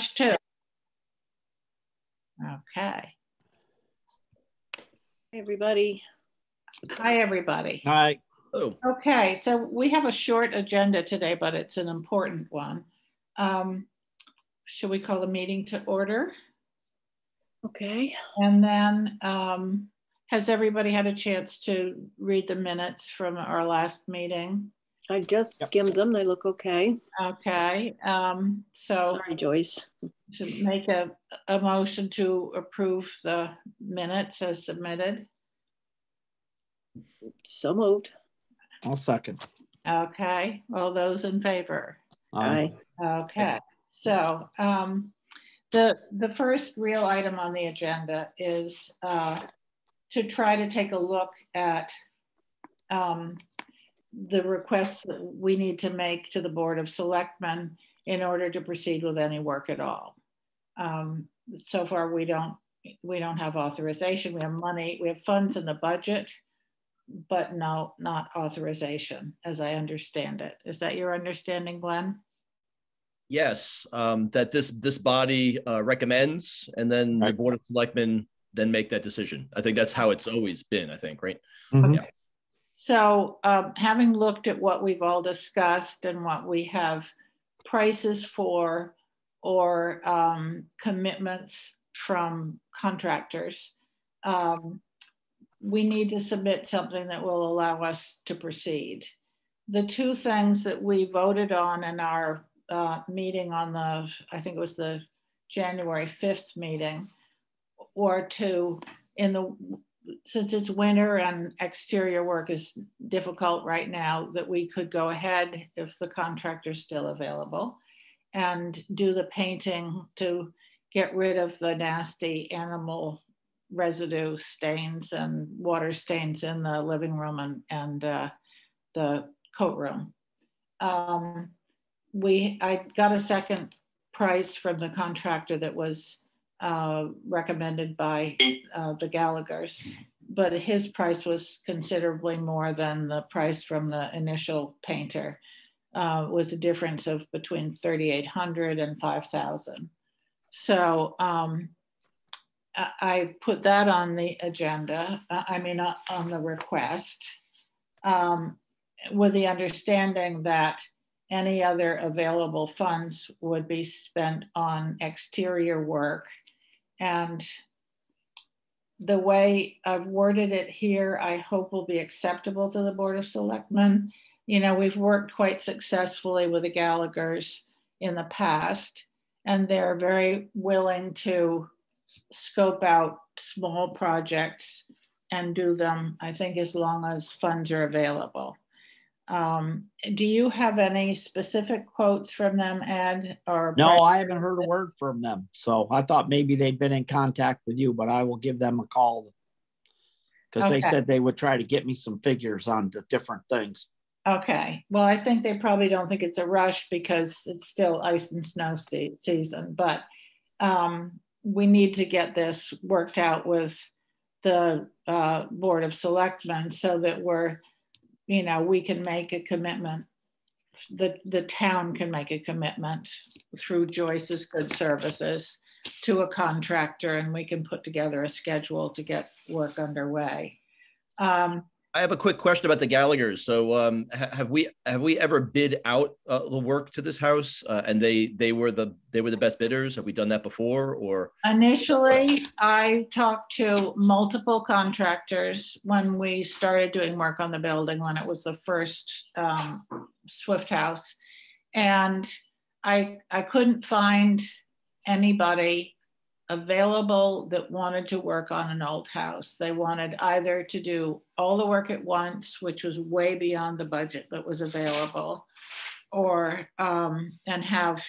Two. Okay. Hey, everybody. Hi, everybody. Hi. Oh, Okay, so we have a short agenda today, but it's an important one. Should we call the meeting to order? Okay. And then has everybody had a chance to read the minutes from our last meeting? I just skimmed them. They look okay. Okay, so Sorry, Joyce. to make a motion to approve the minutes as submitted. So moved. I'll second. Okay, all those in favor? Aye. Okay, so the first real item on the agenda is to try to take a look at the requests that we need to make to the Board of Selectmen in order to proceed with any work at all. So far, we don't have authorization. We have money, we have funds in the budget, but no, not authorization, as I understand it. Is that your understanding, Glenn? yes, that this body recommends, and then the Board of Selectmen then make that decision. I think that's how it's always been, I think, right? Mhm. Yeah. So having looked at what we've all discussed and what we have prices for or commitments from contractors, we need to submit something that will allow us to proceed. The two things that we voted on in our meeting on the, I think it was the January 5th meeting, or to, since it's winter and exterior work is difficult right now, that we could go ahead if the contractor's still available and do the painting to get rid of the nasty animal residue stains and water stains in the living room and the coat room. I got a second price from the contractor that was recommended by the Gallaghers, but his price was considerably more than the price from the initial painter. Was a difference of between $3,800 and $5,000. So I put that on the agenda, on the request, with the understanding that any other available funds would be spent on exterior work. And the way I've worded it here, I hope will be acceptable to the Board of Selectmen. You know, we've worked quite successfully with the Gallaghers in the past, and they're very willing to scope out small projects and do them, I think, as long as funds are available. Do you have any specific quotes from them, Ed? Or no, I haven't heard a word from them. So I thought maybe they'd been in contact with you, but I will give them a call because they said they would try to get me some figures on the different things. Okay. Well, I think they probably don't think it's a rush because it's still ice and snow season, but we need to get this worked out with the Board of Selectmen so that we can make a commitment. The town can make a commitment through Joyce's Good Services to a contractor, and we can put together a schedule to get work underway. I have a quick question about the Gallaghers. So have we ever bid out the work to this house, and they were the best bidders? Have we done that before? Or initially, I talked to multiple contractors when we started doing work on the building, when it was the first Swift House, and I couldn't find anybody available that wanted to work on an old house. They wanted either to do all the work at once, which was way beyond the budget that was available, or and have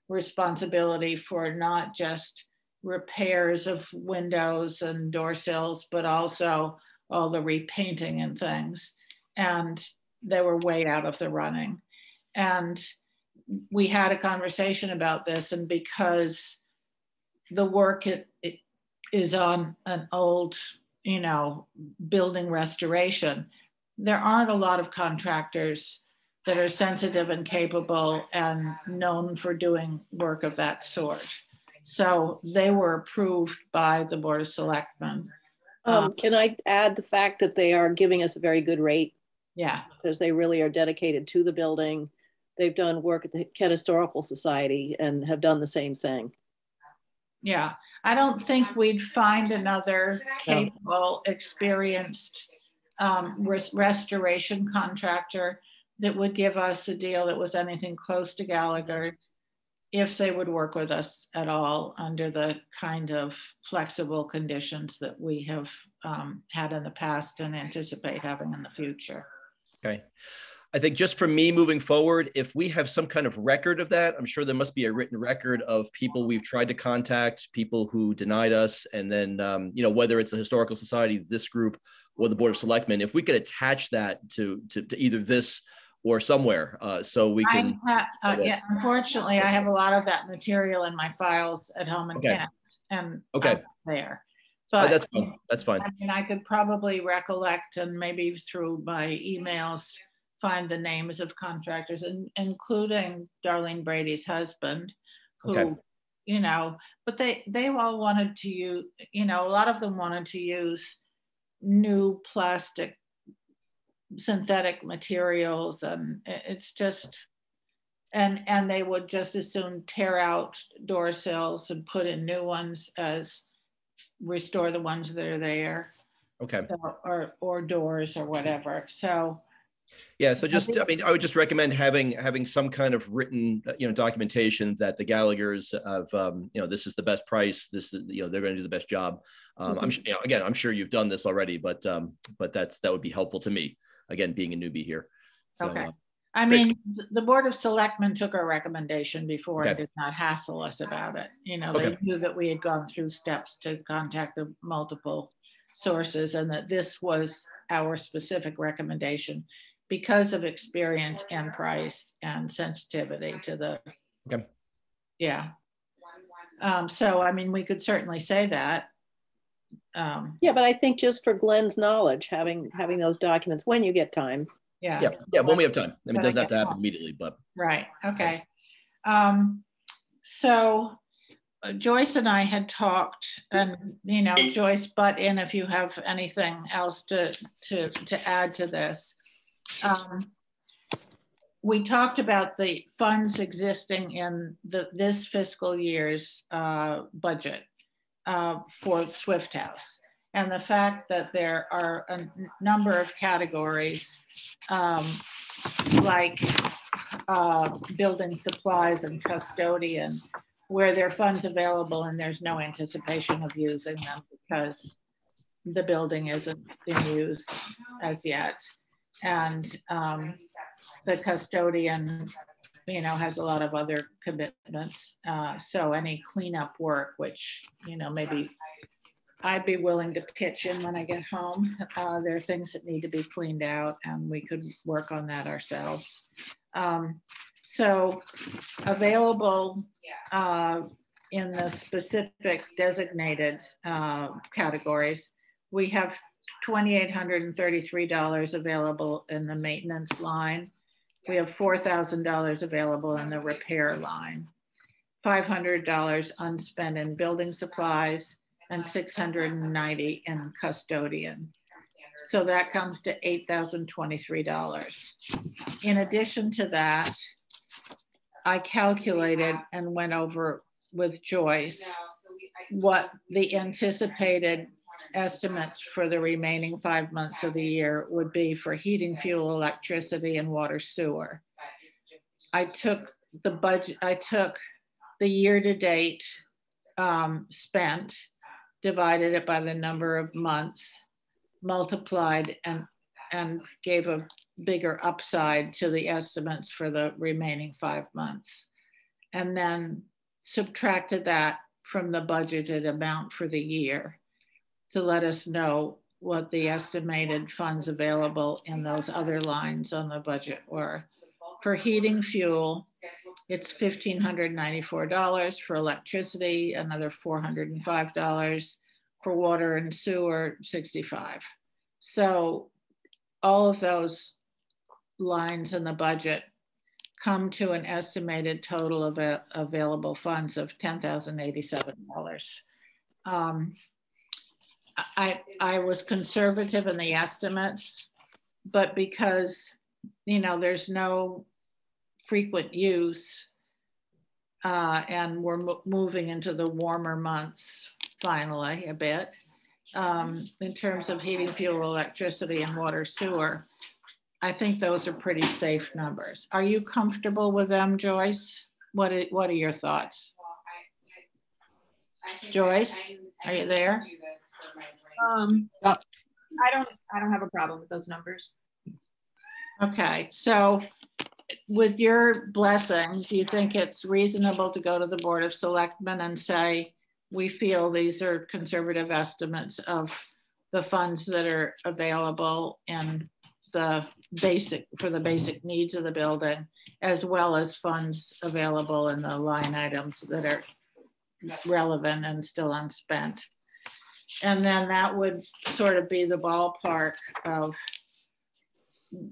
responsibility for not just repairs of windows and door sills, but also all the repainting and things. And they were way out of the running. And we had a conversation about this, and because the work it is on an old, building restoration, there aren't a lot of contractors that are sensitive and capable and known for doing work of that sort. So they were approved by the Board of Selectmen. Can I add the fact that they are giving us a very good rate Yeah, because they really are dedicated to the building. They've done work at the Kent Historical Society and have done the same thing. yeah. I don't think we'd find another capable, experienced restoration contractor that would give us a deal that was anything close to Gallagher's, if they would work with us at all under the kind of flexible conditions that we have had in the past and anticipate having in the future. Okay. I think just for me moving forward, if we have some kind of record of that, I'm sure there must be a written record of people we've tried to contact, people who denied us, and then, you know, whether it's the Historical Society, this group, or the Board of Selectmen, if we could attach that to either this or somewhere, so we can. Yeah, unfortunately, I have a lot of that material in my files at home in Kent, and okay, there. But that's fine. That's fine. I mean, I could probably recollect and maybe through my emails find the names of contractors, and including Darlene Brady's husband, who, Okay. you know, but they all wanted to use, you know, a lot of them wanted to use new plastic synthetic materials, and it's just, and they would just as soon tear out door sills and put in new ones as restore the ones that are there. Okay. So, or doors or whatever. So yeah, so just, I mean, I would just recommend having some kind of written, you know, documentation that the Gallaghers of, you know, this is the best price. This is, you know, they're going to do the best job. I'm, you know, again, I'm sure you've done this already, but that would be helpful to me. Again, being a newbie here. So, okay. I mean, the Board of Selectmen took our recommendation before and did not hassle us about it. You know, they knew that we had gone through steps to contact the multiple sources and that this was our specific recommendation because of experience and price and sensitivity to the, yeah. So, I mean, we could certainly say that. Yeah, but I think just for Glenn's knowledge, having those documents when you get time. Yeah, when we have time. I mean, it doesn't have to happen immediately, but. Right, okay. So Joyce and I had talked, and, you know, Joyce, butt in if you have anything else to add to this. We talked about the funds existing in this fiscal year's budget for Swift House, and the fact that there are a number of categories like building supplies and custodian, where there are funds available and there's no anticipation of using them because the building isn't in use as yet. And the custodian, you know, has a lot of other commitments. So any cleanup work, which, you know, maybe I'd be willing to pitch in when I get home. There are things that need to be cleaned out and we could work on that ourselves. So available in the specific designated categories, we have $2,833 available in the maintenance line. We have $4,000 available in the repair line, $500 unspent in building supplies, and $690 in custodian. So that comes to $8,023. In addition to that, I calculated and went over with Joyce what the anticipated estimates for the remaining 5 months of the year would be for heating, fuel, electricity, and water sewer. I took the budget, I took the year-to-date spent, divided it by the number of months, multiplied and gave a bigger upside to the estimates for the remaining 5 months. And then subtracted that from the budgeted amount for the year to let us know what the estimated funds available in those other lines on the budget were. For heating fuel, it's $1,594. For electricity, another $405. For water and sewer, $65. So all of those lines in the budget come to an estimated total of available funds of $10,087. I was conservative in the estimates, but because, there's no frequent use and we're moving into the warmer months finally a bit, in terms of heating, fuel, electricity, and water sewer, I think those are pretty safe numbers. Are you comfortable with them, Joyce? What are your thoughts? Joyce, are you there? I don't have a problem with those numbers. Okay, so with your blessing, do you think it's reasonable to go to the Board of Selectmen and say, we feel these are conservative estimates of the funds that are available and for the basic needs of the building, as well as funds available in the line items that are relevant and still unspent? And then that would sort of be the ballpark of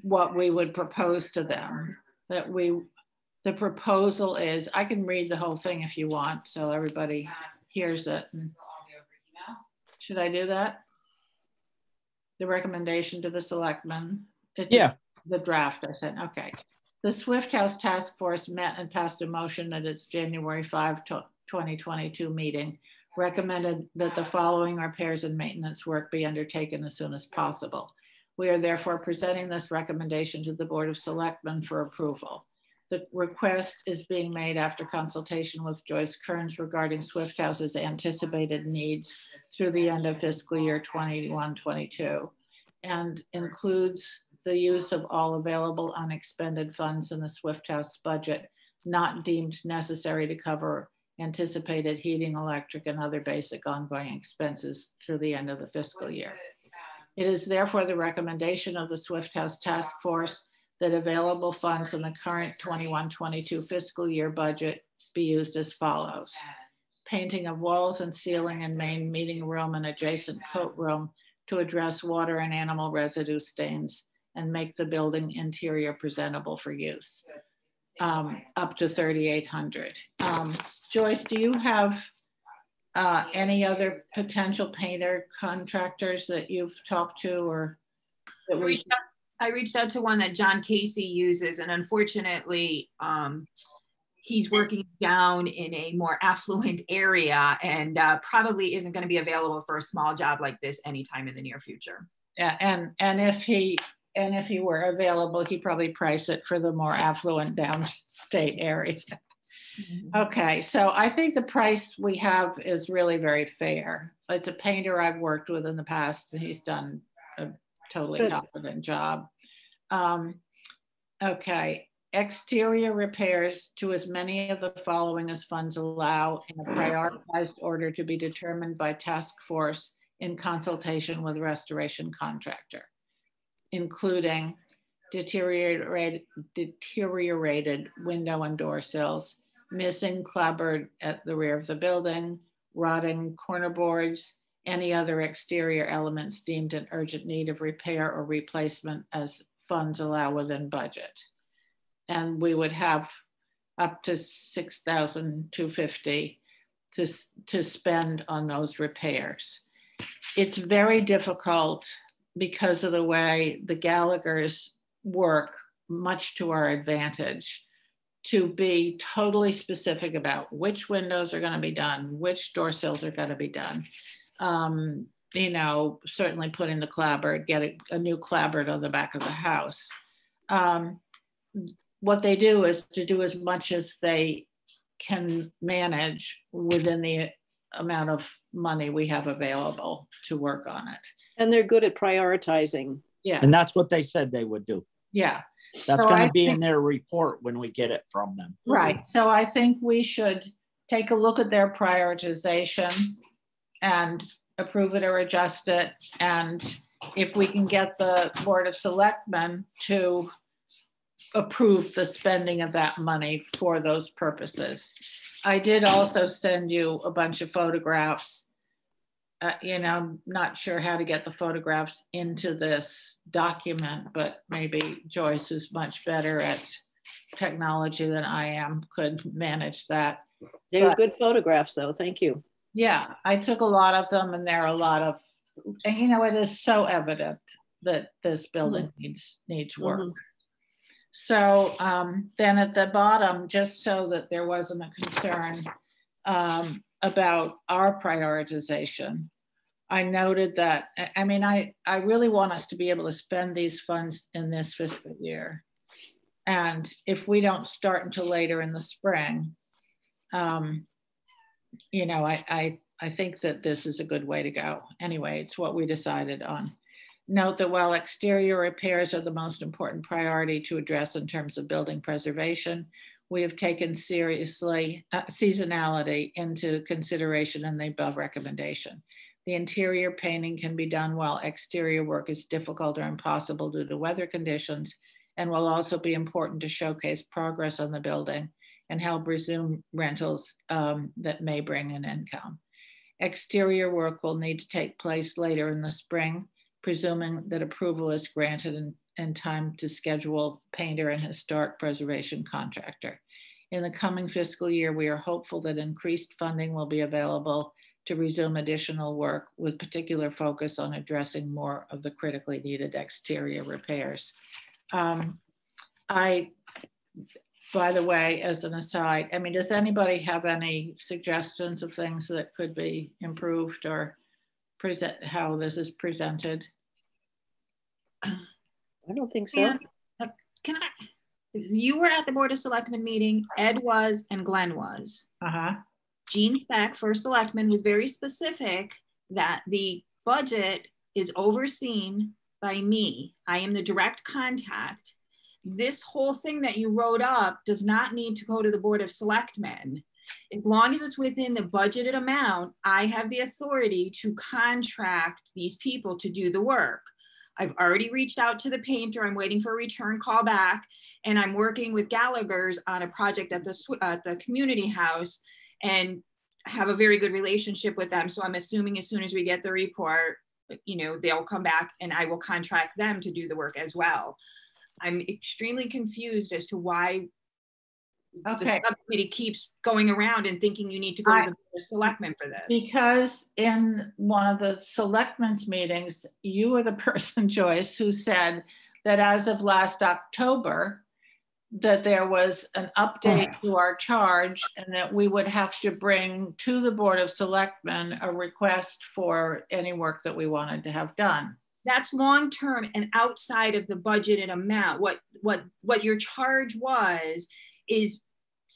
what we would propose to them. The proposal is, I can read the whole thing if you want, so everybody hears it. Should I do that? The recommendation to the selectmen? Yeah. The draft, I said, okay. The Swift House Task Force met and passed a motion at its January 5, 2022 meeting, recommended that the following repairs and maintenance work be undertaken as soon as possible. We are therefore presenting this recommendation to the Board of Selectmen for approval. The request is being made after consultation with Joyce Kearns regarding Swift House's anticipated needs through the end of fiscal year 21-22, and includes the use of all available unexpended funds in the Swift House budget not deemed necessary to cover anticipated heating, electric, and other basic ongoing expenses through the end of the fiscal year. It is therefore the recommendation of the Swift House Task Force that available funds in the current 21-22 fiscal year budget be used as follows. Painting of walls and ceiling in main meeting room and adjacent coat room to address water and animal residue stains and make the building interior presentable for use, up to $3,800. Joyce, do you have any other potential painter contractors that you've talked to, or that I reached out to one that John Casey uses, and unfortunately, he's working down in a more affluent area and probably isn't going to be available for a small job like this anytime in the near future. Yeah, and if he were available, he'd probably price it for the more affluent downstate area. Mm-hmm. Okay, so I think the price we have is really very fair. It's a painter I've worked with in the past, and he's done a totally competent job. Okay, exterior repairs to as many of the following as funds allow in a prioritized order to be determined by task force in consultation with restoration contractor, including deteriorated window and door sills, missing clapboard at the rear of the building, rotting corner boards, any other exterior elements deemed in urgent need of repair or replacement as funds allow within budget. And we would have up to $6,250 to spend on those repairs. It's very difficult because of the way the Gallaghers work, much to our advantage, to be totally specific about which windows are going to be done, which door sills are going to be done. Certainly putting the clapboard, getting a new clapboard on the back of the house. What they do is to do as much as they can manage within the amount of money we have available to work on it. And they're good at prioritizing. Yeah. And that's what they said they would do. Yeah. That's going to be in their report when we get it from them. Right. So I think we should take a look at their prioritization and approve it or adjust it. And if we can get the Board of Selectmen to approve the spending of that money for those purposes. I did also send you a bunch of photographs you know, I'm not sure how to get the photographs into this document, but maybe Joyce, who's much better at technology than I am, could manage that. They were good photographs though. Thank you. Yeah, I took a lot of them, and there are a lot of, and you know, it is so evident that this building needs work. So then at the bottom, just so that there wasn't a concern about our prioritization, I noted that, I mean, I really want us to be able to spend these funds in this fiscal year. And if we don't start until later in the spring, you know, I think that this is a good way to go. Anyway, it's what we decided on. Note that while exterior repairs are the most important priority to address in terms of building preservation, we have taken seriously seasonality into consideration in the above recommendation. The interior painting can be done while exterior work is difficult or impossible due to weather conditions, and will also be important to showcase progress on the building and help resume rentals that may bring an income. Exterior work will need to take place later in the spring, presuming that approval is granted in time to schedule painter and historic preservation contractor. In the coming fiscal year, we are hopeful that increased funding will be available to resume additional work with particular focus on addressing more of the critically needed exterior repairs. By the way, as an aside, I mean, does anybody have any suggestions of things that could be improved or present how this is presented? I don't think so. Can I? You were at the Board of Selectmen meeting. Ed was, and Glenn was. Jean Speck, first selectman, was very specific that the budget is overseen by me. I am the direct contact. This whole thing that you wrote up does not need to go to the Board of Selectmen. As long as it's within the budgeted amount, I have the authority to contract these people to do the work. I've already reached out to the painter. I'm waiting for a return call back, and I'm working with Gallagher's on a project at the community house and have a very good relationship with them. So I'm assuming as soon as we get the report, you know, they'll come back and I will contract them to do the work as well. I'm extremely confused as to why the subcommittee keeps going around and thinking you need to go to the selectmen for this. Because in one of the selectmen's meetings, you were the person, Joyce, who said that as of last October, that there was an update to our charge and that we would have to bring to the Board of Selectmen a request for any work that we wanted to have done. That's long-term and outside of the budgeted amount. What your charge was is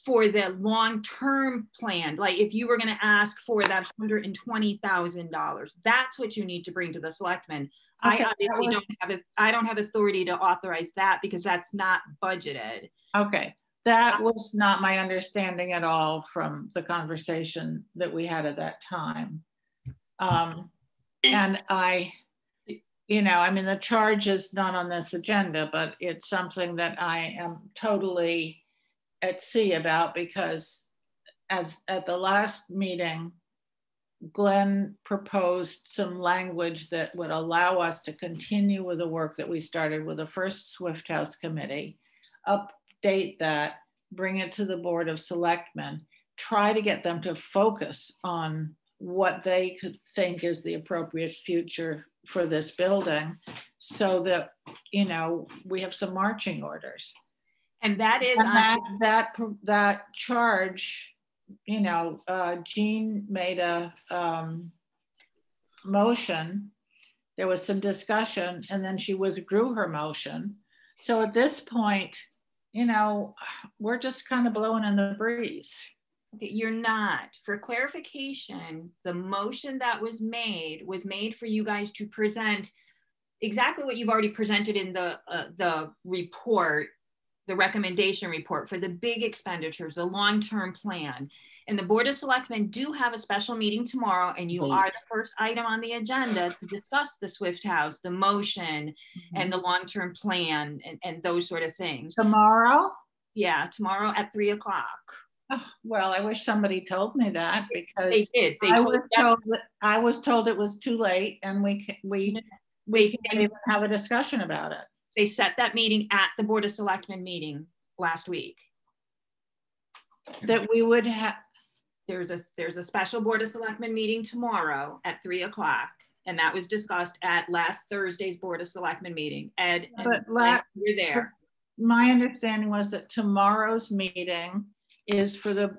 for the long-term plan. Like if you were going to ask for that $120,000, that's what you need to bring to the selectmen. Okay, I obviously don't have authority to authorize that because that's not budgeted. Okay, that was not my understanding at all from the conversation that we had at that time. And you know, I mean, the charge is not on this agenda, but it's something that I am totally at sea about because as at the last meeting, Glenn proposed some language that would allow us to continue with the work that we started with the first Swift House committee, update that, bring it to the Board of Selectmen, try to get them to focus on what they could think is the appropriate future for this building so that, you know, we have some marching orders. And that is that charge, you know, Jean made a motion. There was some discussion and then she withdrew her motion. So at this point, you know, we're just kind of blowing in the breeze. Okay, you're not. For clarification, the motion that was made for you guys to present exactly what you've already presented in the report, the recommendation report for the big expenditures, the long-term plan. And the Board of Selectmen do have a special meeting tomorrow, and you are the first item on the agenda to discuss the Swift House, the motion, and the long-term plan, and those sort of things. Tomorrow? Yeah, tomorrow at 3 o'clock. Oh, well, I wish somebody told me that They because did. They I told was that told I was told it was too late and we can't even have a discussion about it. they set that meeting at the Board of Selectmen meeting last week. That we would have, There's a special Board of Selectmen meeting tomorrow at 3 o'clock. And that was discussed at last Thursday's Board of Selectmen meeting. Ed and you're there. my understanding was that tomorrow's meeting is for the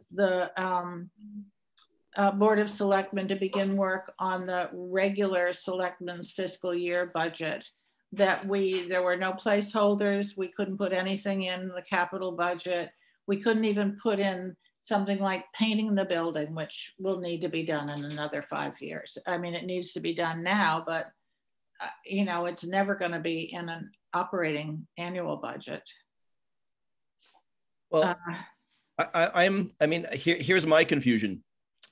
Board of Selectmen to begin work on the regular selectmen's fiscal year budget. That there were no placeholders. We couldn't put anything in the capital budget. We couldn't even put in something like painting the building, which will need to be done in another 5 years. I mean, it needs to be done now, but you know, it's never going to be in an operating annual budget. Well, here's my confusion.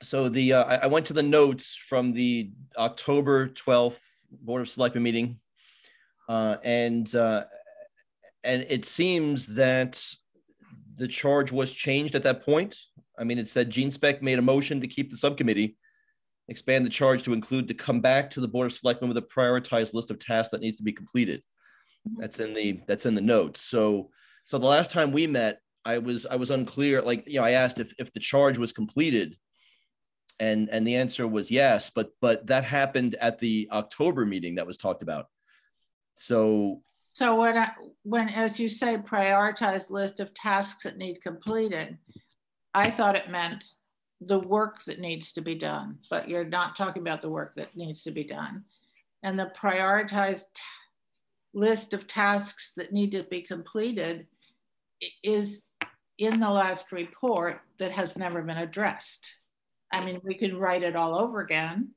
So I went to the notes from the October 12th Board of Selectmen meeting, and it seems that the charge was changed at that point. I mean, it said Gene Speck made a motion to keep the subcommittee, expand the charge to include to come back to the Board of Selectmen with a prioritized list of tasks that needs to be completed. That's in the notes. So the last time we met, I was unclear. Like, you know, I asked if the charge was completed, and the answer was yes, but that happened at the October meeting that was talked about. So when, as you say, prioritized list of tasks that need completed, I thought it meant the work that needs to be done, but you're not talking about the work that needs to be done. And the prioritized list of tasks that need to be completed is in the last report that has never been addressed. I mean, we can write it all over again,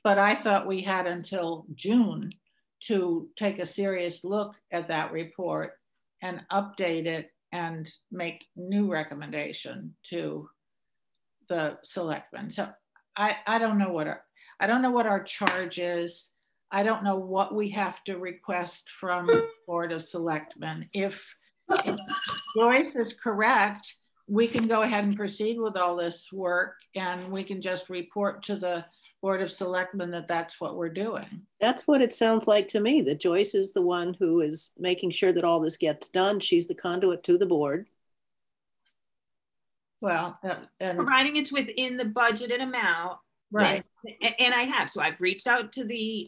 but I thought we had until June to take a serious look at that report and update it and make new recommendation to the selectmen. So I don't know what our charge is. I don't know what we have to request from the Board of Selectmen. If Joyce is correct, we can go ahead and proceed with all this work, and we can just report to the Board of Selectmen that that's what we're doing. That's what it sounds like to me, that Joyce is the one who is making sure that all this gets done. She's the conduit to the board. Well, and Providing it's within the budgeted amount. right. And I have, so I've reached out to the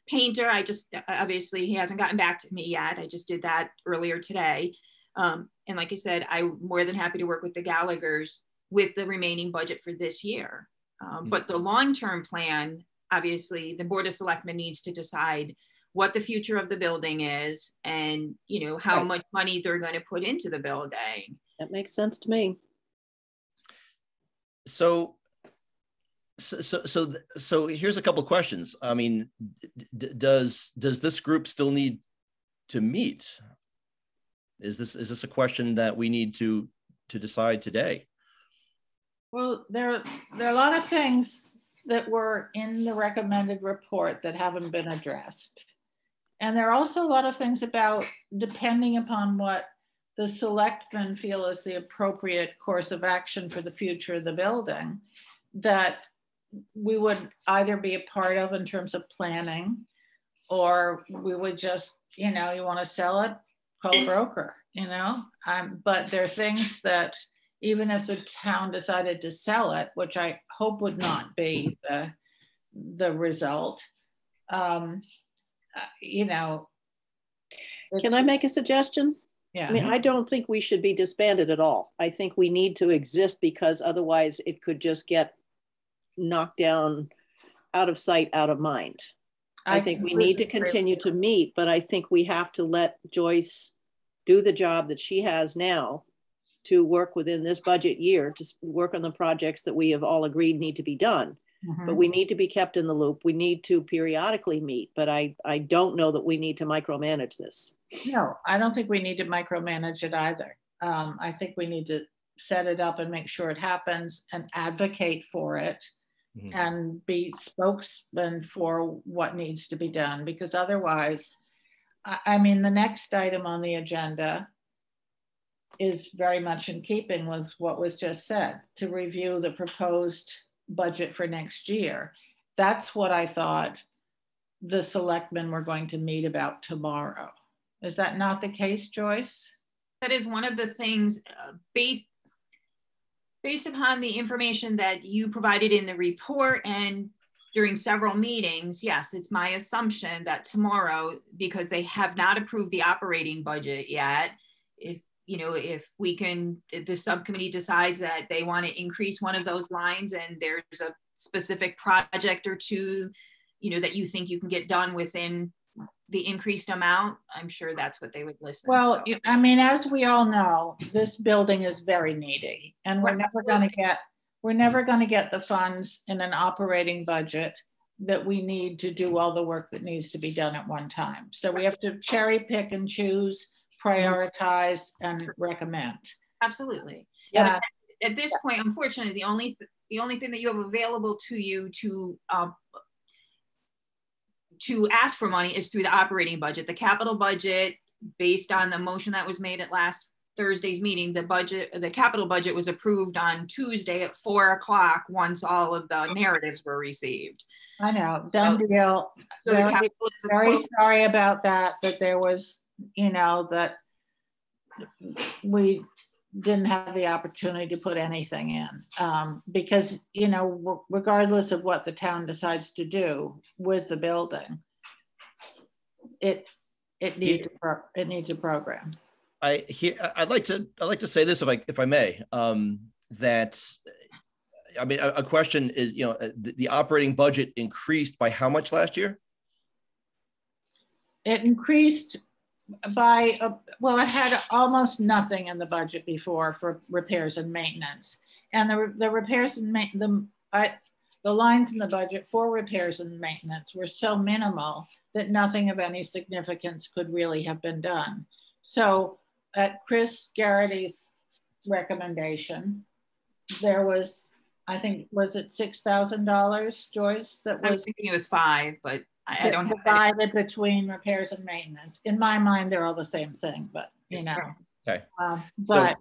painter. I just, obviously he hasn't gotten back to me yet. I just did that earlier today. And like I said, I'm more than happy to work with the Gallaghers with the remaining budget for this year. But the long-term plan, obviously the Board of Selectmen needs to decide what the future of the building is and, you know, how much money they're going to put into the building. That makes sense to me. So here's a couple of questions. I mean, does this group still need to meet? Is this a question that we need to decide today? Well, there are a lot of things that were in the recommended report that haven't been addressed. And there are also a lot of things about, depending upon what the selectmen feel is the appropriate course of action for the future of the building, that we would either be a part of in terms of planning, or we would just, you know, you want to sell it, call a broker, you know? But there are things that, even if the town decided to sell it, which I hope would not be the result, you know. Can I make a suggestion? Yeah. I mean, I don't think we should be disbanded at all. I think we need to exist, because otherwise it could just get knocked down, out of sight, out of mind. I think we need to continue to meet, but I think we have to let Joyce do the job that she has now to work within this budget year, to work on the projects that we have all agreed need to be done. Mm-hmm. But we need to be kept in the loop. We need to periodically meet, but I don't know that we need to micromanage this. No, I don't think we need to micromanage it either. I think we need to set it up and make sure it happens and advocate for it, mm-hmm. and be spokesman for what needs to be done, because otherwise, I mean, the next item on the agenda is very much in keeping with what was just said, to review the proposed budget for next year. That's what I thought the selectmen were going to meet about tomorrow. Is that not the case, Joyce? That is one of the things based upon the information that you provided in the report and during several meetings. Yes, it's my assumption that tomorrow, because they have not approved the operating budget yet, if the subcommittee decides that they want to increase one of those lines and there's a specific project or two, that you think you can get done within the increased amount, I'm sure that's what they would listen. Well, I mean, as we all know, this building is very needy, and we're never going to get the funds in an operating budget that we need to do all the work that needs to be done at one time. So we have to cherry pick and choose, prioritize, and recommend. Absolutely. Yeah. At this point, unfortunately, the only thing that you have available to you to ask for money is through the operating budget. The capital budget, based on the motion that was made at last Thursday's meeting, the capital budget was approved on Tuesday at 4 o'clock once all of the narratives were received. I know, done deal. So very sorry about that there was, that we didn't have the opportunity to put anything in because, regardless of what the town decides to do with the building, it needs a program. I'd like to say this if I may, that I mean a question is, the operating budget increased by how much last year? It increased by it had almost nothing in the budget before for repairs and maintenance, and the repairs and the lines in the budget for repairs and maintenance were so minimal that nothing of any significance could really have been done. So at Chris Garrity's recommendation, there was, I think, was it $6,000, Joyce? That was, I was thinking it was 5, but I don't have divided between repairs and maintenance. In my mind, they're all the same thing, but Okay. But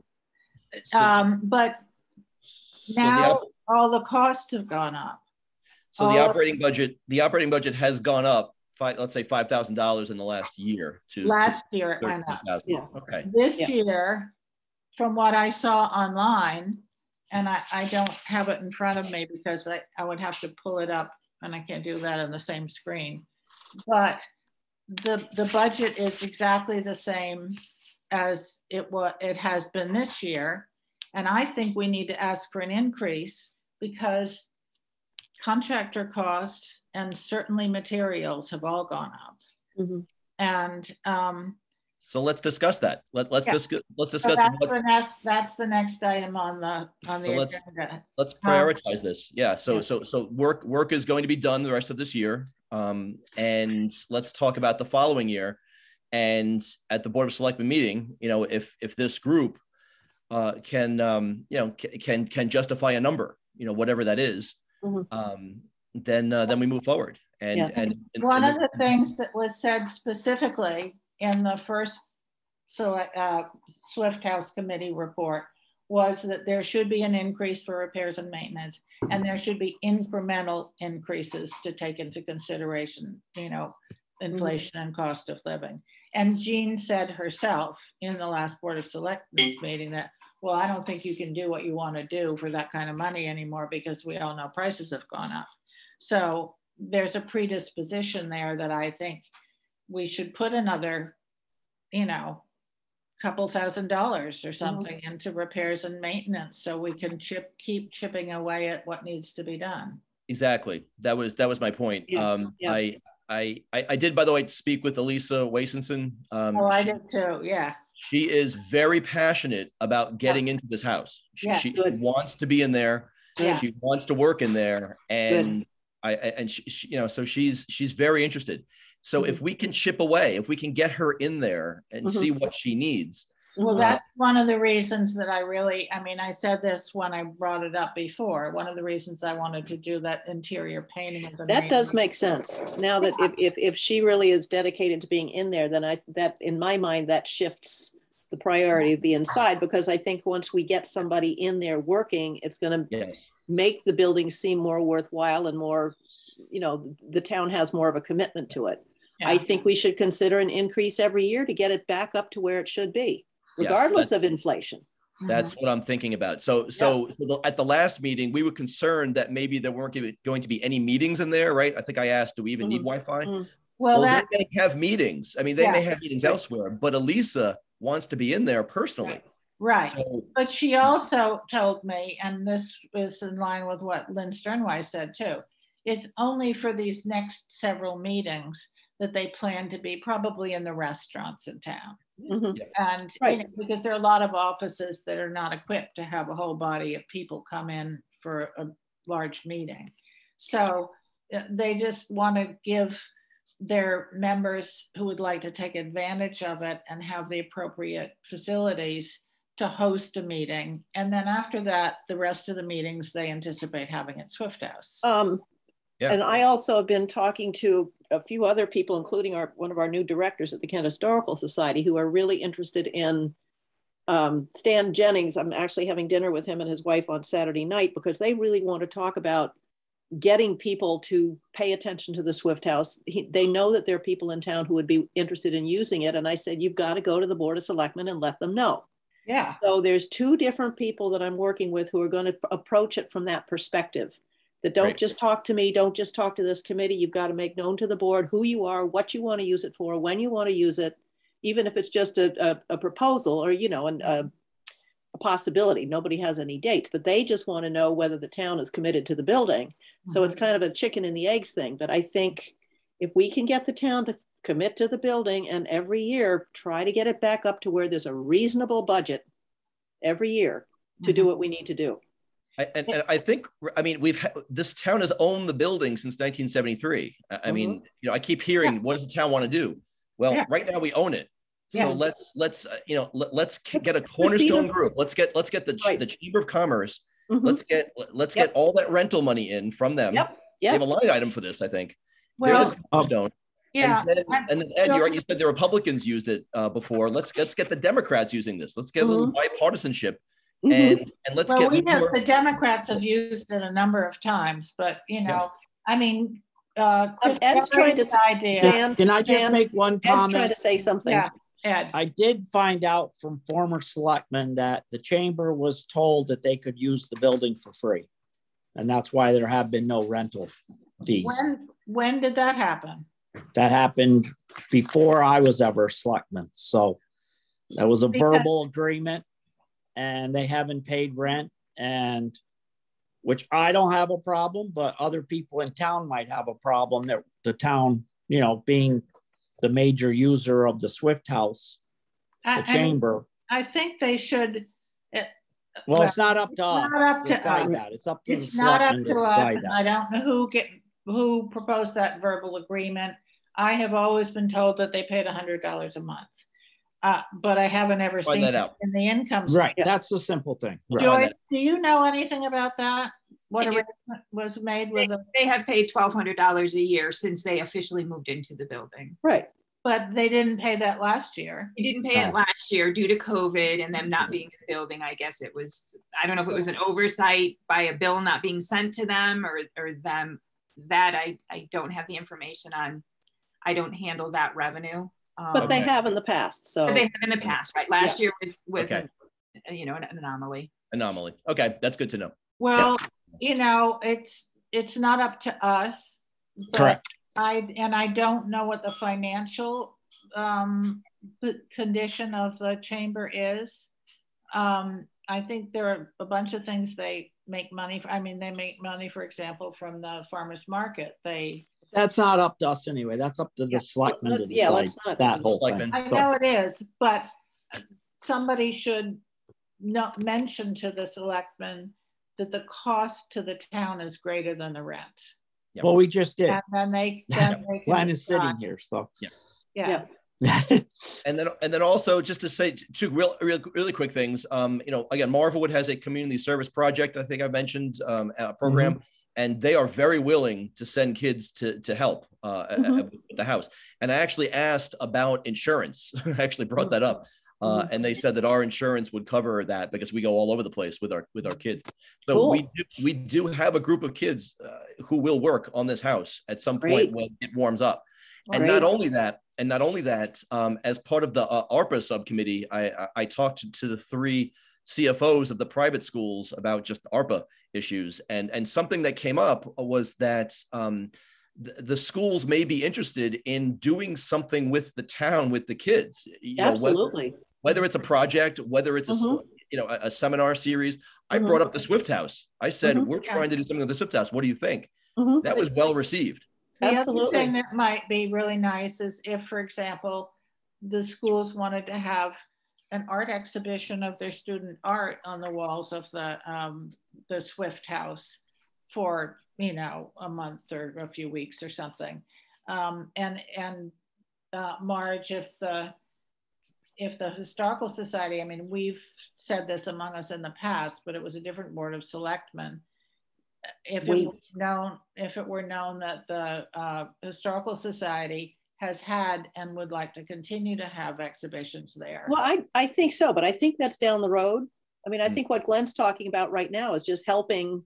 now all the costs have gone up. So the operating budget has gone up. Let's say $5,000 in the last year. Last year it went up. Yeah. Okay. This year, from what I saw online, and I don't have it in front of me because I would have to pull it up, and I can't do that on the same screen. But the budget is exactly the same as it has been this year. And I think we need to ask for an increase because contractor costs and certainly materials have all gone up. Mm-hmm. And so let's discuss that. Let's discuss. So that's the next item on the agenda. Let's prioritize this. Yeah. So work is going to be done the rest of this year, and let's talk about the following year. And at the Board of Selectmen meeting, if this group can justify a number, whatever that is, mm-hmm. Then we move forward. And one of the things that was said specifically in the first Swift House Committee report was that there should be an increase for repairs and maintenance, and there should be incremental increases to take into consideration, inflation and cost of living. And Jean said herself in the last Board of Selectmen meeting that, well, I don't think you can do what you want to do for that kind of money anymore because we all know prices have gone up. So there's a predisposition there that I think we should put another, couple $1,000s or something mm-hmm. into repairs and maintenance so we can keep chipping away at what needs to be done. Exactly. That was my point. Yeah. I did, by the way, speak with Elisa Wasenson. I did too. Yeah. She is very passionate about getting into this house. She wants to be in there. Yeah. She wants to work in there, and so she's very interested. So mm-hmm. if we can chip away, if we can get her in there and mm-hmm. see what she needs. Well, that's one of the reasons that I said this when I brought it up before. One of the reasons I wanted to do that interior painting of the that does make sense. Now that if she really is dedicated to being in there, then that in my mind that shifts the priority of the inside, because I think once we get somebody in there working, it's going to make the building seem more worthwhile and more, the town has more of a commitment to it. Yeah. I think we should consider an increase every year to get it back up to where it should be, regardless of inflation. That's what I'm thinking about. So at the last meeting, we were concerned that maybe there weren't going to be any meetings in there, right? I think I asked, do we even need Wi-Fi? Well, they may have meetings. I mean, they may have meetings elsewhere, but Elisa wants to be in there personally. Right. So, but she also told me, and this is in line with what Lynn Sternwise said too, it's only for these next several meetings that they plan to be probably in the restaurants in town. And because there are a lot of offices that are not equipped to have a whole body of people come in for a large meeting. So they just want to give their members who would like to take advantage of it and have the appropriate facilities to host a meeting. And then after that, the rest of the meetings they anticipate having at Swift House. And I also have been talking to a few other people, including one of our new directors at the Kent Historical Society, who are really interested in Stan Jennings. I'm actually having dinner with him and his wife on Saturday night because they really want to talk about getting people to pay attention to the Swift House. They know that there are people in town who would be interested in using it. And I said, you've got to go to the Board of Selectmen and let them know. Yeah. So there's two different people that I'm working with who are going to approach it from that perspective. That don't just talk to me, don't just talk to this committee. You've got to make known to the board who you are, what you want to use it for, when you want to use it, even if it's just a proposal or, a possibility. Nobody has any dates, but they just want to know whether the town is committed to the building. So it's kind of a chicken and the eggs thing. But I think if we can get the town to commit to the building and every year try to get it back up to where there's a reasonable budget every year to do what we need to do. And I think, this town has owned the building since 1973. I mean, I keep hearing, what does the town want to do? Well, right now we own it. So let's get a cornerstone group. Let's get the Chamber of Commerce. Let's get all that rental money in from them. They have a line item for this, I think. Well, cornerstone. And then Ed, you said the Republicans used it before. Let's get the Democrats using this. Let's get a little bipartisanship. And let's get more. The Democrats have used it a number of times, but Ed's trying to Dan, can I just make one comment? Ed's trying to say something. Ed. I did find out from former selectmen that the chamber was told that they could use the building for free, and that's why there have been no rental fees. When did that happen? That happened before I was ever a selectman, so that was a verbal agreement. And they haven't paid rent, and which I don't have a problem, but other people in town might have a problem that the town, being the major user of the Swift House, the chamber. I think they should. Well, it's not up to us. Not up to us. That. It's up to it's not up to us. I don't know who proposed that verbal agreement. I have always been told that they paid $100 a month. But I haven't ever seen it in the income statement. Right, that's the simple thing. Joy, do you know anything about that? What arrangement was made with them? They have paid $1,200 a year since they officially moved into the building. Right. But they didn't pay that last year. They didn't pay it last year due to COVID and them not being in the building. I guess it was, I don't know if it was an oversight by a bill not being sent to them or them. That I don't have the information on. I don't handle that revenue. But they have in the past. So but they have in the past, right? Last year was an anomaly. Okay, that's good to know. Well, it's not up to us. Correct. I don't know what the financial condition of the chamber is. I think there are a bunch of things they make money. They make money, for example, from the farmers market. That's not up to us anyway. That's up to the selectmen to decide that whole thing. I know it is, but somebody should not mention to the selectmen that the cost to the town is greater than the rent. Yep. Well, we just did. And then they Glenn is sitting here, so yeah. And then also just to say two really quick things. Again, Marvelwood has a community service project. I think I mentioned a program. And they are very willing to send kids to help at the house. And I actually asked about insurance. I actually brought that up. And they said that our insurance would cover that because we go all over the place with our kids. So Cool. we do have a group of kids who will work on this house at some point when it warms up. And not only that, as part of the ARPA subcommittee, I talked to the 3 CFOs of the private schools about just ARPA issues. And something that came up was that the schools may be interested in doing something with the town, with the kids. Absolutely. Whether it's a project, whether it's a seminar series. I brought up the Swift House. I said, we're trying to do something with the Swift House. What do you think? That was well received. The other thing that might be really nice is if, for example, the schools wanted to have an art exhibition of their student art on the walls of the Swift House for, a month or a few weeks or something. Marge, if the Historical Society, I mean, we've said this among us in the past, but it was a different board of selectmen. If it were known that the Historical Society has had and would like to continue to have exhibitions there. Well, I think so, but I think that's down the road. I mean, I think what Glenn's talking about right now is just helping,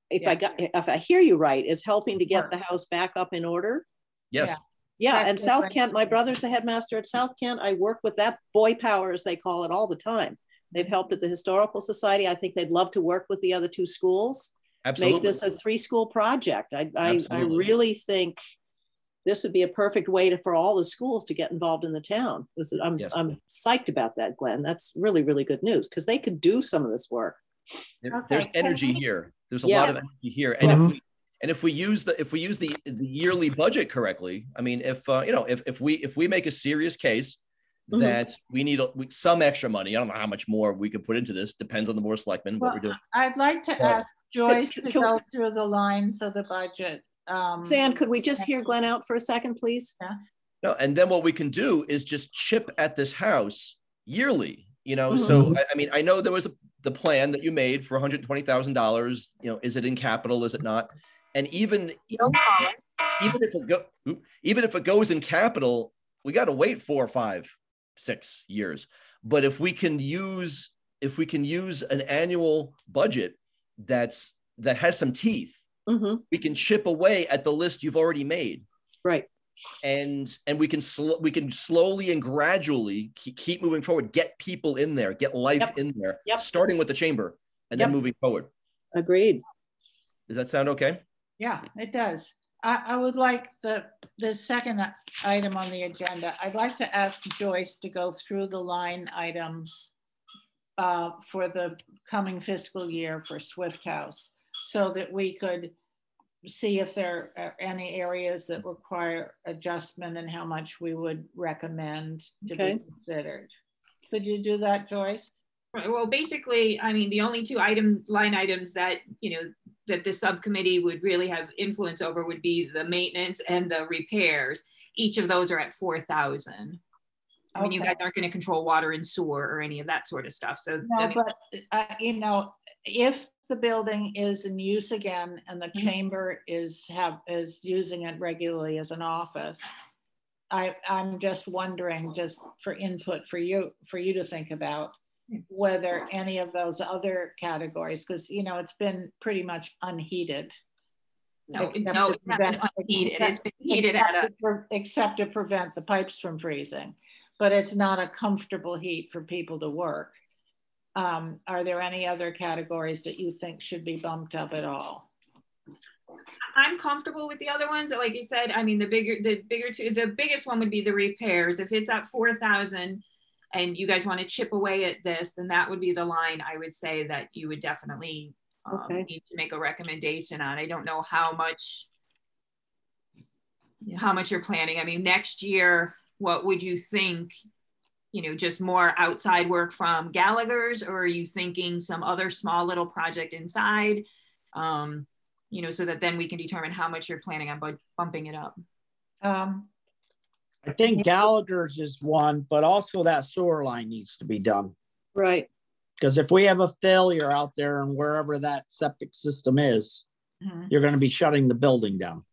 if I hear you right, is helping to get the house back up in order. Yes. Yeah, and South Kent, my brother's the headmaster at South Kent. I work with that boy power, as they call it, all the time. They've helped at the Historical Society. I think they'd love to work with the other 2 schools. Absolutely. Make this a 3-school project. I really think this would be a perfect way for all the schools to get involved in the town. I'm psyched about that, Glenn. That's really, really good news because they could do some of this work. There's energy here. There's a lot of energy here. And if we use the yearly budget correctly, I mean, if we make a serious case that we need some extra money, I don't know how much more we could put into this. Depends on the board of selectmen what we're doing. I'd like to ask Joyce to go through the lines of the budget. Zan, could we just hear Glenn out for a second, please? Yeah. No, and then what we can do is just chip at this house yearly. So I mean, I know there was the plan that you made for $120,000. Is it in capital? Is it not? And even if it goes in capital, we got to wait 4, 5, 6 years. But if we can use an annual budget that has some teeth, we can chip away at the list you've already made. Right. And we can slowly and gradually keep moving forward, get people in there, get life in there, starting with the chamber and then moving forward. Agreed. Does that sound okay? Yeah, it does. I would like the second item on the agenda. I'd like to ask Joyce to go through the line items for the coming fiscal year for Swift House so that we could see if there are any areas that require adjustment and how much we would recommend to be considered. Could you do that, Joyce? Right. Well, basically, I mean, the only 2 line items that, that the subcommittee would really have influence over would be the maintenance and the repairs. Each of those are at 4,000. I mean, you guys aren't going to control water and sewer or any of that sort of stuff. So, no, but if the building is in use again and the chamber is using it regularly as an office, I'm just wondering, just for input for you to think about, whether any of those other categories, because it's been pretty much unheated. No, it's not been unheated. It's been heated except to prevent the pipes from freezing, but it's not a comfortable heat for people to work. Are there any other categories that you think should be bumped up at all? I'm comfortable with the other ones. Like you said, I mean, the biggest one would be the repairs. If it's at 4,000 and you guys want to chip away at this, then that would be the line I would say that you would definitely need to make a recommendation on. I don't know how much you're planning. I mean, next year, what would you think? Just more outside work from Gallagher's, or are you thinking some other small little project inside? So that then we can determine how much you're planning on bumping it up. I think Gallagher's is one, but also that sewer line needs to be done. Right. Because if we have a failure out there and wherever that septic system is, you're going to be shutting the building down.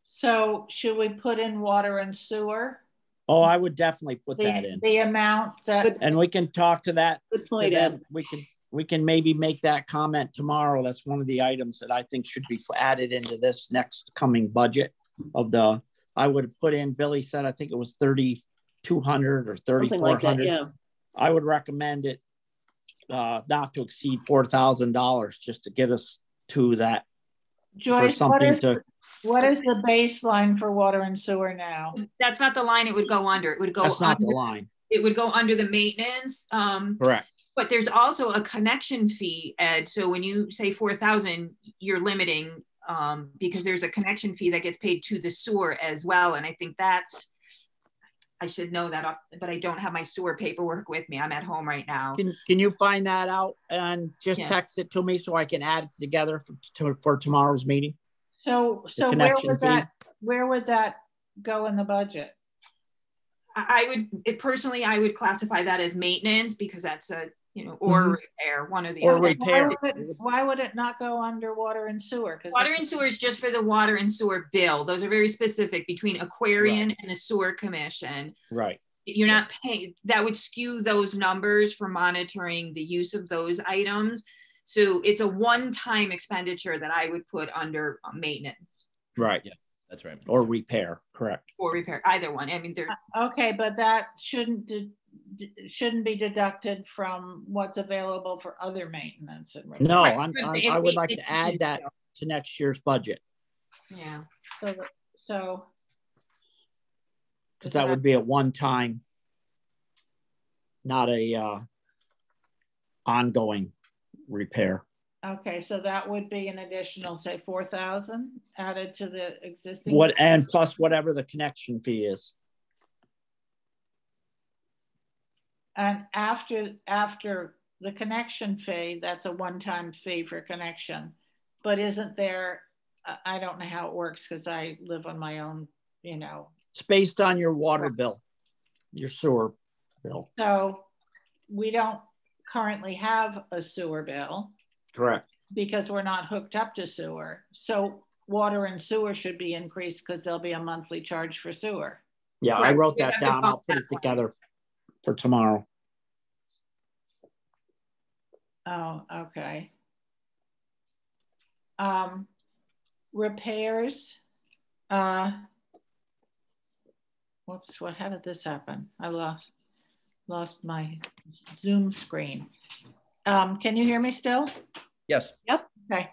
So should we put in water and sewer? Oh, I would definitely put that in. The amount that, And we can talk to that. Good point, Ed. We can maybe make that comment tomorrow. That's one of the items that I think should be added into this next coming budget of the, I would have put in, Billy said, I think it was 3,200 or 3,400. Like yeah. I would recommend it not to exceed $4,000 just to get us to that. Joyce, what is the baseline for water and sewer now? That's not the line it would go under. It would go That's not under, the line. It would go under the maintenance. Correct. But there's also a connection fee, Ed. So when you say 4,000, you're limiting because there's a connection fee that gets paid to the sewer as well. And I think that's, I should know that off, but I don't have my sewer paperwork with me. I'm at home right now. Can you find that out and just text it to me so I can add it together for tomorrow's meeting? So where would that go in the budget? I would classify that as maintenance because that's a, or repair, one or the other. Or repair. Why would it not go under water and sewer? Water and sewer is just for the water and sewer bill. Those are very specific between Aquarian and the Sewer Commission. Right. You're not paying, that would skew those numbers for monitoring the use of those items. So it's a one-time expenditure that I would put under maintenance. Right. Yeah, that's right. Or repair, correct. Or repair, either one. I mean, they're okay, but that shouldn't be deducted from what's available for other maintenance and repair. No, right. I would like to add that to next year's budget. Yeah. So because that would be a one-time, not a ongoing repair. Okay, so that would be an additional, say, 4,000 added to the existing. And plus whatever the connection fee is. And after the connection fee, that's a one-time fee for connection. But isn't there? I don't know how it works because I live on my own. It's based on your water bill, your sewer bill. So we don't currently have a sewer bill. Correct. Because we're not hooked up to sewer. So water and sewer should be increased because there'll be a monthly charge for sewer. Yeah, correct. I wrote that down. I'll put it together for tomorrow. Oh, okay. Repairs. Whoops, how did this happen? I lost my Zoom screen. Can you hear me still? Yes. Yep. Okay.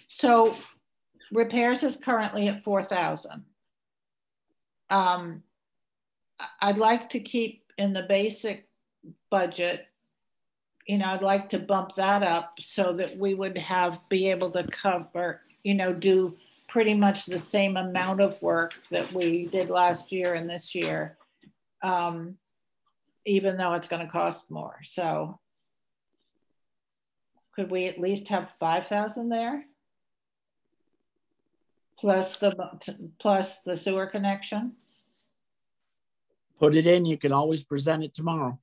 So repairs is currently at 4,000. I'd like to keep in the basic budget, I'd like to bump that up so that we would be able to cover, do pretty much the same amount of work that we did last year and this year, even though it's going to cost more. So could we at least have 5,000 there? Plus the sewer connection? Put it in, you can always present it tomorrow.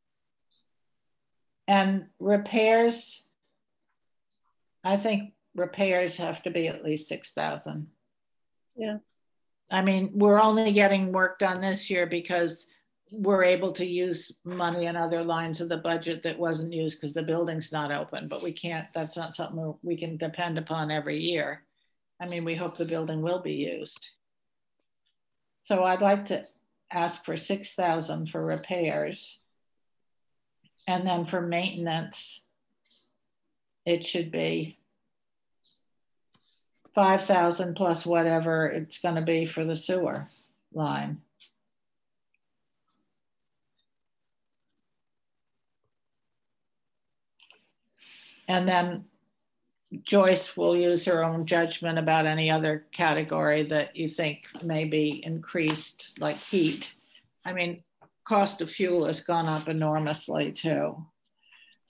And repairs, I think repairs have to be at least 6,000. Yeah. I mean, we're only getting work done this year because we're able to use money in other lines of the budget that wasn't used because the building's not open, but that's not something we can depend upon every year. I mean, we hope the building will be used. So I'd like to ask for 6,000 for repairs. And then for maintenance, it should be 5,000 plus whatever it's going to be for the sewer line. And then Joyce will use her own judgment about any other category that you think may be increased, like heat. I mean, cost of fuel has gone up enormously too.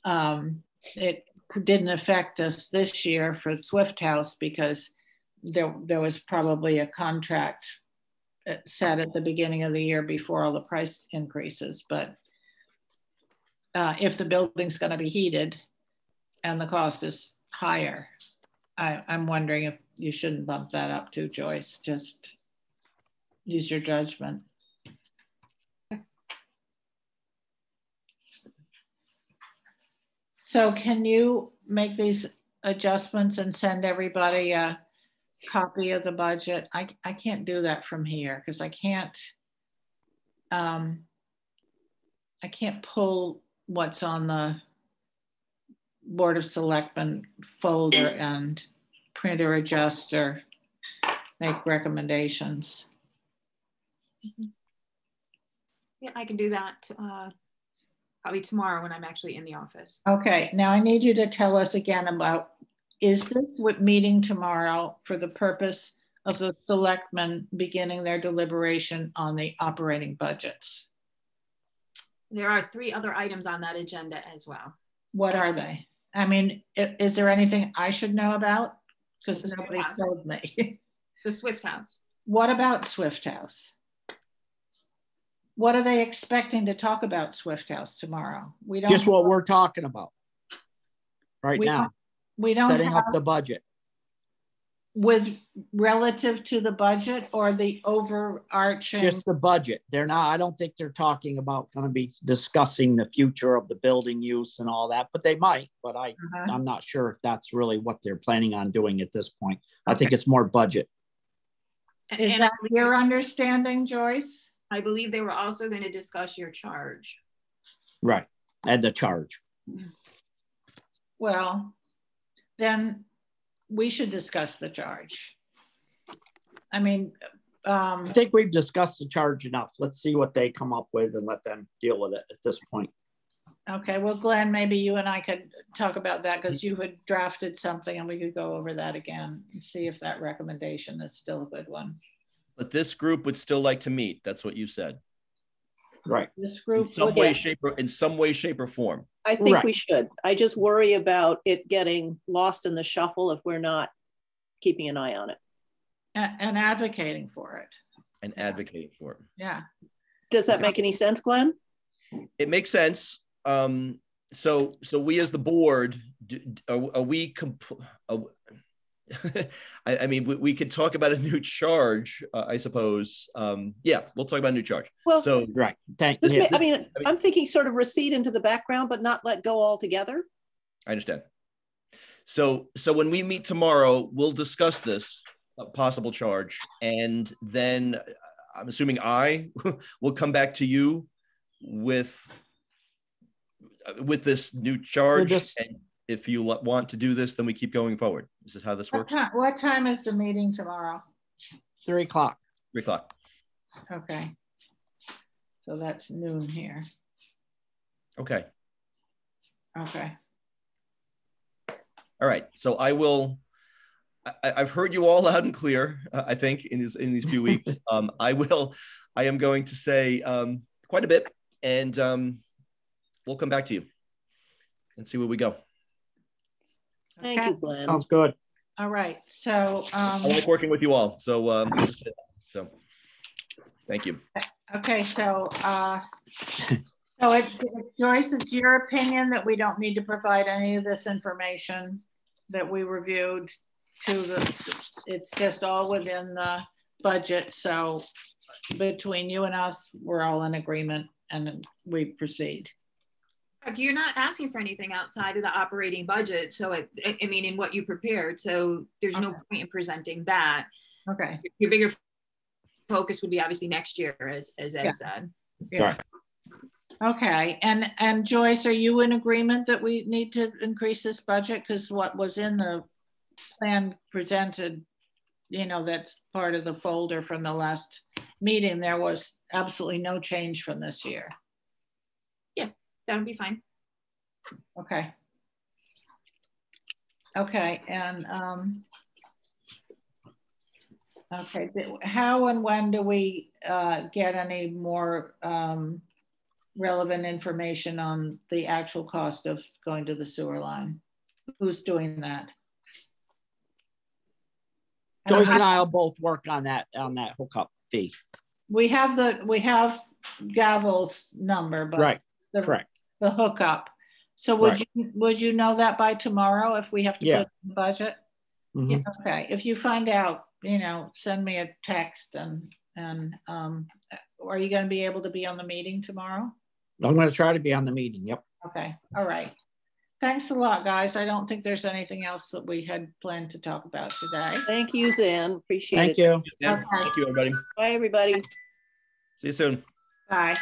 It didn't affect us this year for Swift House because there was probably a contract set at the beginning of the year before all the price increases. But if the building's going to be heated and the cost is higher, I'm wondering if you shouldn't bump that up too, Joyce. Just use your judgment. So can you make these adjustments and send everybody a copy of the budget? I can't do that from here because I can't pull what's on the Board of Selectmen folder and print or adjust or make recommendations. Yeah, I can do that probably tomorrow when I'm actually in the office. Okay, now I need you to tell us again about, is this what meeting tomorrow for the purpose of the selectmen beginning their deliberation on the operating budgets? There are 3 other items on that agenda as well. What are they? I mean, is there anything I should know about? Because The nobody Swift House. told me. The Swift House. What about Swift House? What are they expecting to talk about Swift House tomorrow? We don't. Just what we're talking about right now. We don't setting have, up the budget. with relative to the budget or the overarching. Just the budget. They're not, I don't think they're talking about going to be discussing the future of the building use and all that, but they might, but I'm not sure if that's really what they're planning on doing at this point. I think it's more budget. Is And that your understanding, Joyce? I believe they were also going to discuss your charge. Right. And the charge. Well, then we should discuss the charge. I mean, I think we've discussed the charge enough. Let's see what they come up with and let them deal with it at this point. okay, well, Glenn, maybe you and I could talk about that because you had drafted something and we could go over that again and see if that recommendation is still a good one. But this group would still like to meet. That's what you said. Right. This group, In some way, shape, or form. I think Right. we should. I just worry about it getting lost in the shuffle if we're not keeping an eye on it. and advocating for it. And advocating for it. Yeah. Does that make any sense, Glenn? It makes sense. So we as the board, are we? I mean, we could talk about a new charge, I suppose. Yeah, we'll talk about a new charge. Well, so Right. I mean, I'm thinking sort of recede into the background, but not let go altogether. I understand. So when we meet tomorrow, we'll discuss this possible charge, and then I'm assuming I will come back to you with this new charge. And if you want to do this, then we keep going forward. This is how this works. What time is the meeting tomorrow? 3 o'clock. 3 o'clock. Okay. So that's noon here. Okay. Okay. All right. So I've heard you all loud and clear, I think, in these few weeks. I am going to say quite a bit, and we'll come back to you and see where we go. Thank you, Glenn. Sounds good. All right. So I like working with you all. So thank you. okay, so Joyce, it's your opinion that we don't need to provide any of this information that we reviewed it's just all within the budget. So between you and us, we're all in agreement and we proceed. You're not asking for anything outside of the operating budget. So I mean, in what you prepared. So there's no point in presenting that. Okay. Your bigger focus would be obviously next year, as Ed said. Yeah. Okay. And Joyce, are you in agreement that we need to increase this budget? Because what was in the plan presented, that's part of the folder from the last meeting, there was absolutely no change from this year. Yeah, that would be fine. Okay. Okay. And okay, how and when do we get any more relevant information on the actual cost of going to the sewer line? Who's doing that? Joyce and I will both work on that hookup fee. We have Gavel's number, but right, correct. The hookup. So would you know that by tomorrow if we have to put it in the budget? Mm-hmm. Okay. If you find out, send me a text and are you going to be able to be on the meeting tomorrow? I'm going to try to be on the meeting. Yep. Okay. All right. Thanks a lot, guys. I don't think there's anything else that we had planned to talk about today. Thank you, Zan. Appreciate Thank it. you. Yeah. Okay. Thank you, everybody. Bye, everybody. See you soon. Bye.